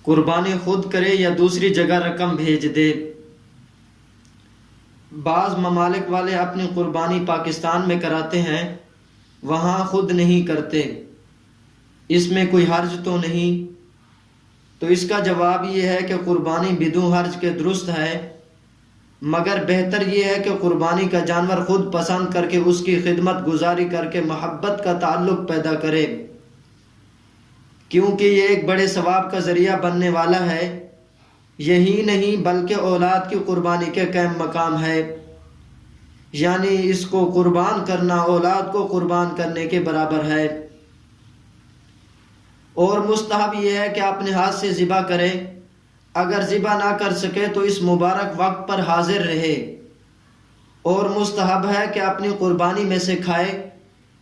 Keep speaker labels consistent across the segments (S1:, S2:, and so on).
S1: قربانی خود کرے یا دوسری جگہ رقم بھیج دے۔ بعض ممالک والے اپنی قربانی پاکستان میں کراتے ہیں، وہاں خود نہیں کرتے، اس میں کوئی حرج تو نہیں؟ تو اس کا جواب یہ ہے کہ قربانی بدون حرج کے درست ہے، مگر بہتر یہ ہے کہ قربانی کا جانور خود پسند کر کے اس کی خدمت گزاری کر کے محبت کا تعلق پیدا کرے، کیونکہ یہ ایک بڑے ثواب کا ذریعہ بننے والا ہے۔ یہی نہیں بلکہ اولاد کی قربانی کے قائم مقام ہے، یعنی اس کو قربان کرنا اولاد کو قربان کرنے کے برابر ہے۔ اور مستحب یہ ہے کہ اپنے ہاتھ سے ذبح کرے، اگر ذبح نہ کر سکے تو اس مبارک وقت پر حاضر رہے، اور مستحب ہے کہ اپنی قربانی میں سے کھائے،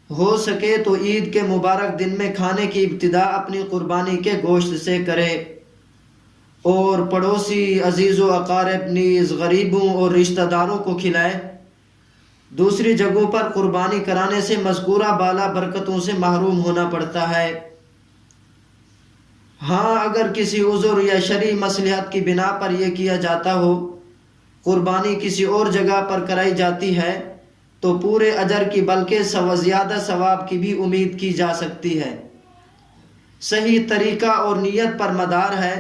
S1: ہو سکے تو عید کے مبارک دن میں کھانے کی ابتدا اپنی قربانی کے گوشت سے کرے، اور پڑوسی عزیز و اقارب نیز غریبوں اور رشتہ داروں کو کھلائے۔ دوسری جگہوں پر قربانی کرانے سے مذکورہ بالا برکتوں سے محروم ہونا پڑتا ہے۔ ہاں اگر کسی عذر یا شرعی مصلحت کی بنا پر یہ کیا جاتا ہو، قربانی کسی اور جگہ پر کرائی جاتی ہے، تو پورے اجر کی بلکہ زیادہ ثواب کی بھی امید کی جا سکتی ہے۔ صحیح طریقہ اور نیت پر مدار ہے۔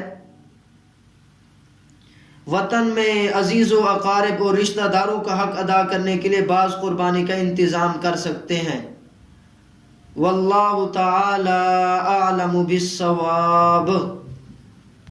S1: وطن میں عزیز و اقارب اور رشتہ داروں کا حق ادا کرنے کے لیے بعض قربانی کا انتظام کر سکتے ہیں۔ واللہ تعالی اعلم بالصواب۔